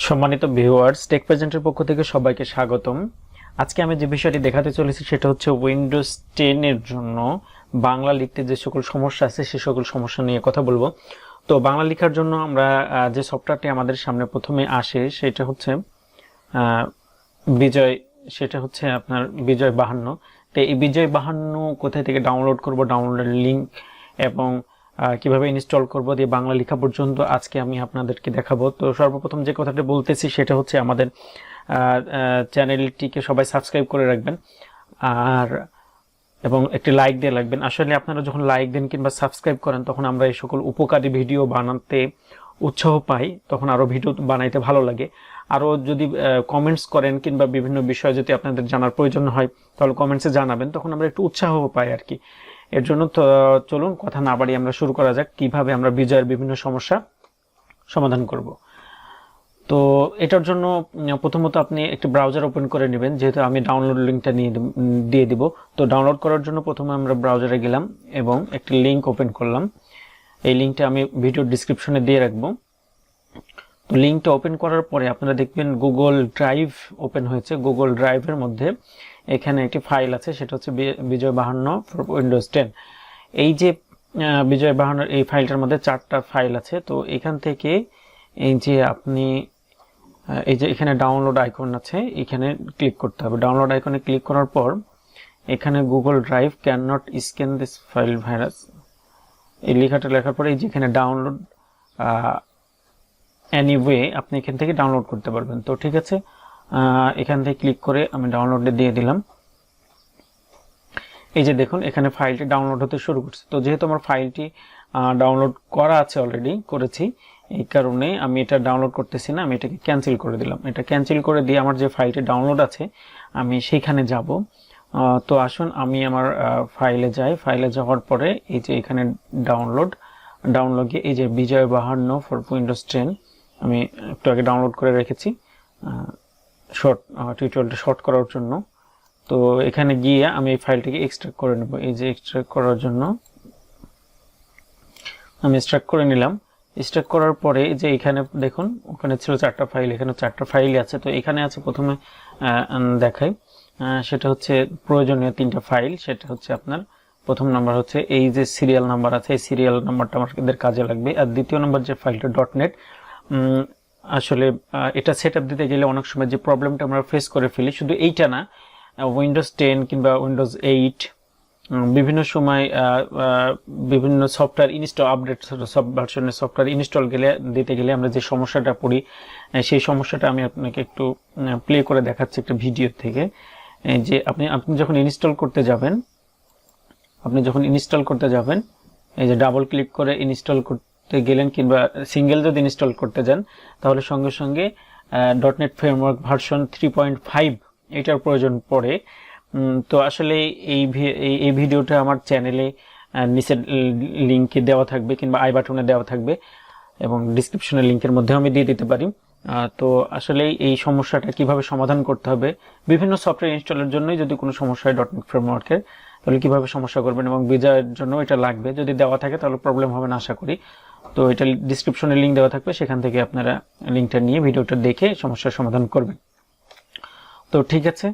সম্মানিত viewers, take প্রেজেন্টের পক্ষ থেকে সবাইকে স্বাগতম। আজকে আমি যে বিষয়টি দেখাতে চলেছি সেটা হচ্ছে উইন্ডোজ 10 এর জন্য বাংলা লিখতে যে সকল সমস্যা আছে সে সকল সমস্যা নিয়ে কথা বলবো। তো বাংলা লেখার জন্য আমরা যে সফটওয়্যারটি আমাদের সামনে প্রথমে আসে সেটা হচ্ছে বিজয়, সেটা হচ্ছে আপনার বিজয় 52। তো এই বিজয় 52 কোথায় থেকে ডাউনলোড করব, ডাউনলোডের লিঙ্ক এবং কিভাবে ইনস্টল করব দিয়ে বাংলা লেখা পর্যন্ত আজকে আমি আপনাদেরকে দেখাবো। তো সর্বপ্রথম যে কথাটা বলতেছি সেটা হচ্ছে আমাদের চ্যানেলটিকে সবাই সাবস্ক্রাইব করে রাখবেন আর এবং একটি লাইক দিয়ে রাখবেন। আসলে আপনারা যখন লাইক দেন কিংবা সাবস্ক্রাইব করেন তখন আমরা এই সকল উপকারী ভিডিও বানাতে উৎসাহ পাই, তখন আরও ভিডিও বানাইতে ভালো লাগে। আরও যদি কমেন্টস করেন কিংবা বিভিন্ন বিষয় যদি আপনাদের জানার প্রয়োজন হয় তাহলে কমেন্টসে জানাবেন, তখন আমরা একটু উৎসাহ পাই আর কি। এর জন্য তো চলুন কথা না বাড়িয়ে আমরা শুরু করা যাক কিভাবে আমরা বিজয়ের বিভিন্ন সমস্যা সমাধান করব। তো এটার জন্য প্রথমত আপনি একটি ব্রাউজার ওপেন করে নেবেন, যেহেতু আমি ডাউনলোড লিঙ্কটা দিয়ে দিব। তো ডাউনলোড করার জন্য প্রথমে আমরা ব্রাউজারে গেলাম এবং একটি লিঙ্ক ওপেন করলাম। এই লিঙ্কটা আমি ভিডিও ডিসক্রিপশনে দিয়ে রাখবো। তো লিঙ্কটা ওপেন করার পরে আপনারা দেখবেন গুগল ড্রাইভ ওপেন হয়েছে। গুগল ড্রাইভের মধ্যে এখানে একটি ফাইল আছে, সেটা হচ্ছে বিজয় 52 ফর উইন্ডোজ 10। এই যে বিজয় 52 এই ফাইলটার মধ্যে 4টা ফাইল আছে। তো এখান থেকে এই যে আপনি এই যে এখানে ডাউনলোড আইকন আছে, এখানে ক্লিক করতে হবে। ডাউনলোড আইকনে ক্লিক করার পর এখানে Google drive can not scan this file virus, এই লেখাটা লেখার পরে এই যে এখানে ডাউনলোড এনিওয়ে আপনি এখান থেকে ডাউনলোড করতে পারবেন। তো ঠিক আছে, এখান থেকে ক্লিক করে আমি ডাউনলোডে দিয়ে দিলাম। এই যে দেখুন এখানে ফাইলটি ডাউনলোড হতে শুরু করছে। তো যেহেতু আমার ফাইলটি ডাউনলোড করা আছে, অলরেডি করেছি, এই কারণে আমি এটা ডাউনলোড করতেছি না, আমি এটাকে ক্যান্সেল করে দিলাম। এটা ক্যান্সেল করে দিয়ে আমার যে ফাইলটি ডাউনলোড আছে আমি সেইখানে যাব। তো আসুন আমি আমার ফাইলে যাই। ফাইলে যাওয়ার পরে এই যে এখানে ডাউনলোডে এই যে বিজয় 52 ফর উইন্ডোজ 10 আমি একটু আগে ডাউনলোড করে রেখেছি টিউটোরিয়ালটা শর্ট করার জন্য। তো এখানে গিয়ে আমি এই ফাইলটিকে এক্সট্রাক্ট করে নেব। এই যে এক্সট্রাক্ট করার জন্য আমি এক্সট্রাক্ট করে নিলাম। এক্সট্রাক্ট করার পরে যে এখানে দেখুন ওখানে ছিল 4টা ফাইল, এখানে 4টা ফাইলই আছে। তো এখানে আছে প্রথমে দেখাই, সেটা হচ্ছে প্রয়োজনীয় 3টা ফাইল। সেটা হচ্ছে আপনার প্রথম নাম্বার হচ্ছে এই যে সিরিয়াল নাম্বার আছে, এই সিরিয়াল নাম্বারটা আমাদের কাজে লাগবে। আর দ্বিতীয় নাম্বার যে ফাইলটা .net, আসলে এটা সেটআপ দিতে গেলে অনেক সময় যে প্রবলেমটা আমরা ফেস করে ফেলি, শুধু এইটা না, উইন্ডোজ 10 কিংবা উইন্ডোজ 8 বিভিন্ন সময় বিভিন্ন সফটওয়্যার ইনস্টল আপডেট সব ভার্সনের সফটওয়্যার ইনস্টল দিতে গেলে আমরা যে সমস্যাটা পড়ি, সেই সমস্যাটা আমি আপনাকে একটু প্লে করে দেখাচ্ছি একটা ভিডিও থেকে। যে আপনি যখন ইনস্টল করতে যাবেন এই যে ডাবল ক্লিক করে ইনস্টল করতে গেলেন কিংবা সিঙ্গেল যদি ইনস্টল করতে যান তাহলে সঙ্গে সঙ্গে .NET ফ্রেমওয়ার্ক ভার্সন 3.5 এটার প্রয়োজন পড়ে। তো আসলে এই ভিডিওটা আমার চ্যানেলে নিচের লিঙ্কে দেওয়া থাকবে কিংবা আই বাটনে দেওয়া থাকবে এবং ডিসক্রিপশনের লিঙ্কের মধ্যেও আমি দিয়ে দিতে পারি। তো আসলে এই সমস্যাটা কিভাবে সমাধান করতে হবে, বিভিন্ন সফটওয়্যার ইনস্টলের জন্যই যদি কোনো সমস্যা হয় .NET ফ্রেমওয়ার্কের, তাহলে কিভাবে সমস্যা করবেন এবং বিজয়ের জন্য এটা লাগবে, যদি দেওয়া থাকে তাহলে প্রবলেম হবে না আশা করি। তো এটা ডিসক্রিপশনে লিঙ্ক দেওয়া থাকবে, সেখান থেকে আপনারা লিঙ্কটা নিয়ে ভিডিওটা দেখে সমস্যার সমাধান করবেন। তো ঠিক আছে,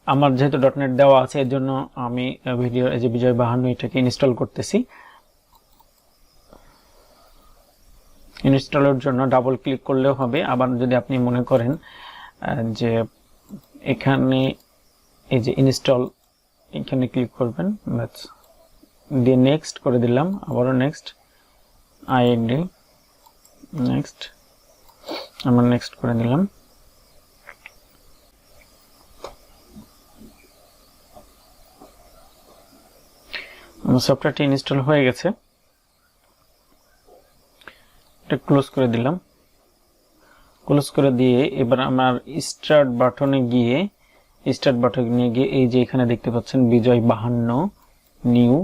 আমার যেহেতু .NET দেওয়া আছে এর জন্য আমি ভিডিও এই যে বিজয় 52 এটাকে ইনস্টল করতেছি। ইনস্টলের জন্য ডাবল ক্লিক করলেও হবে। আবার যদি আপনি মনে করেন যে এখানে এই যে ইনস্টল, এখানে ক্লিক করবেন, ব্যাস দিয়ে নেক্সট করে দিলাম, আবারও নেক্সট, আইডি নেক্সট, আমার নেক্সট করে দিলাম। আমার সফটওয়্যারটি ইনস্টল হয়ে গেছে, এটা ক্লোজ করে দিলাম। ক্লোজ করে দিয়ে এবার আমার স্টার্ট বাটনে গিয়ে এই যে এখানে দেখতে পাচ্ছেন বিজয় 52 নিউ,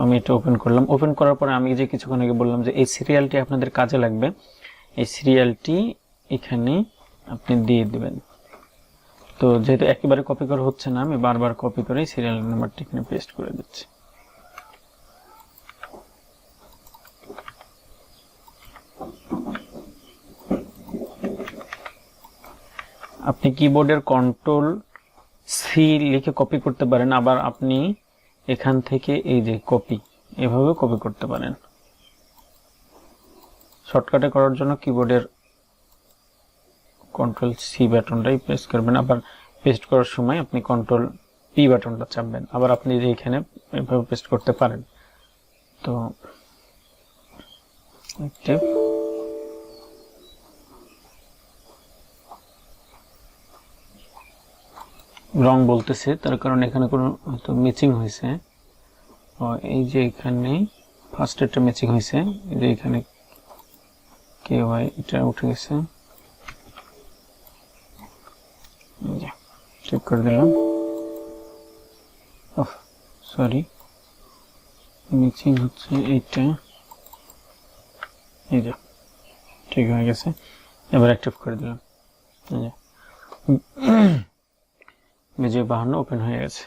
আমি এটা ওপেন করলাম। ওপেন করার পরে আমি যে কিছুক্ষণ আগে বললাম যে এই সিরিয়ালটি আপনাদের কাজে লাগবে, এই সিরিয়ালটি এখানে আপনি দিয়ে দিবেন। তো যেহেতু একেবারে কপি করা হচ্ছে না, আমি বারবার কপি করে সিরিয়াল নাম্বারটি এখানে পেস্ট করে দিচ্ছি। আপনি কিবোর্ডের কন্ট্রোল সি লিখে কপি করতে পারেন, আবার আপনি এখান থেকে এই যে কপি, এভাবে কপি করতে পারেন। শর্টকাটে করার জন্য কিবোর্ডের কন্ট্রোল সি বাটনটাই প্রেস করবেন, আবার পেস্ট করার সময় আপনি কন্ট্রোল পি বাটনটা চাপবেন, আবার আপনি যে এখানে এভাবে পেস্ট করতে পারেন। তো অ্যাক্টিভ রং বলতেছে, তার কারণ এখানে কোনো হয়তো ম্যাচিং হয়েছে। এই যে এখানে ফার্স্ট একটা ম্যাচিং হয়েছে, এই যে এখানে কে ওয়াই এটা উঠে গেছে, চেক করে দিলাম। সরি, মিক্সিং হচ্ছে এইটা, এই যে ঠিক হয়ে গেছে। এবার অ্যাক্টিভ করে দিলাম, এই যে বিজয় 52 ওপেন হয়ে গেছে।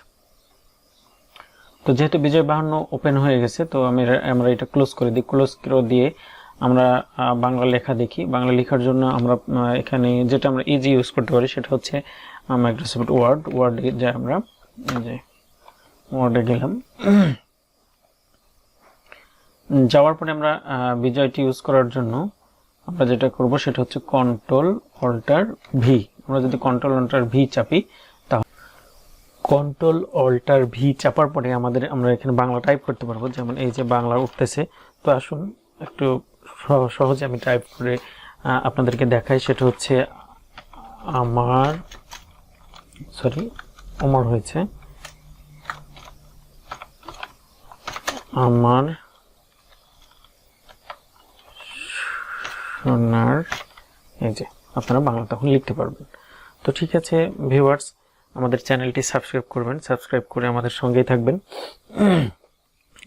তো যেহেতু বিজয় 52 ওপেন হয়ে গেছে, তো আমরা এটা ক্লোজ করে দিই। ক্লোজ করে দিয়ে আমরা বাংলা লেখা দেখি। বাংলা লেখার জন্য আমরা এখানে যেটা আমরা ইজি ইউজ করতে পারি সেটা হচ্ছে মাইক্রোসফট ওয়ার্ডে যে আমরা এই যে ওয়ার্ডে গেলাম। যাওয়ার পরে আমরা বিজয়টি ইউজ করার জন্য আমরা যেটা করব সেটা হচ্ছে কন্ট্রোল অল্টার ভি। আমরা যদি কন্ট্রোল অল্টার ভি চাপি, তাহলে কন্ট্রোল অল্টার ভি চাপার পরে আমরা এখানে বাংলা টাইপ করতে পারবো। যেমন এই যে বাংলা উঠতেছে। তো আসুন একটু সহজে আমি টাইপ করে আপনাদেরকে দেখাই। সেটা হচ্ছে অমর হয়েছে, আমার সোনার, এই যে আপনারা বাংলা তখন লিখতে পারবেন। তো ঠিক আছে ভিউয়ার্স, আমাদের চ্যানেলটি সাবস্ক্রাইব করবেন, সাবস্ক্রাইব করে আমাদের সঙ্গেই থাকবেন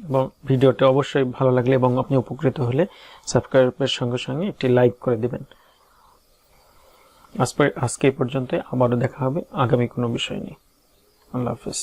এবং ভিডিওটি অবশ্যই ভালো লাগলে এবং আপনি উপকৃত হলে সাবস্ক্রাইবের সঙ্গে সঙ্গে একটি লাইক করে দিবেন। আজকে এই পর্যন্ত, আবারও দেখা হবে আগামী কোনো বিষয় নিয়ে। আল্লাহ হাফেজ।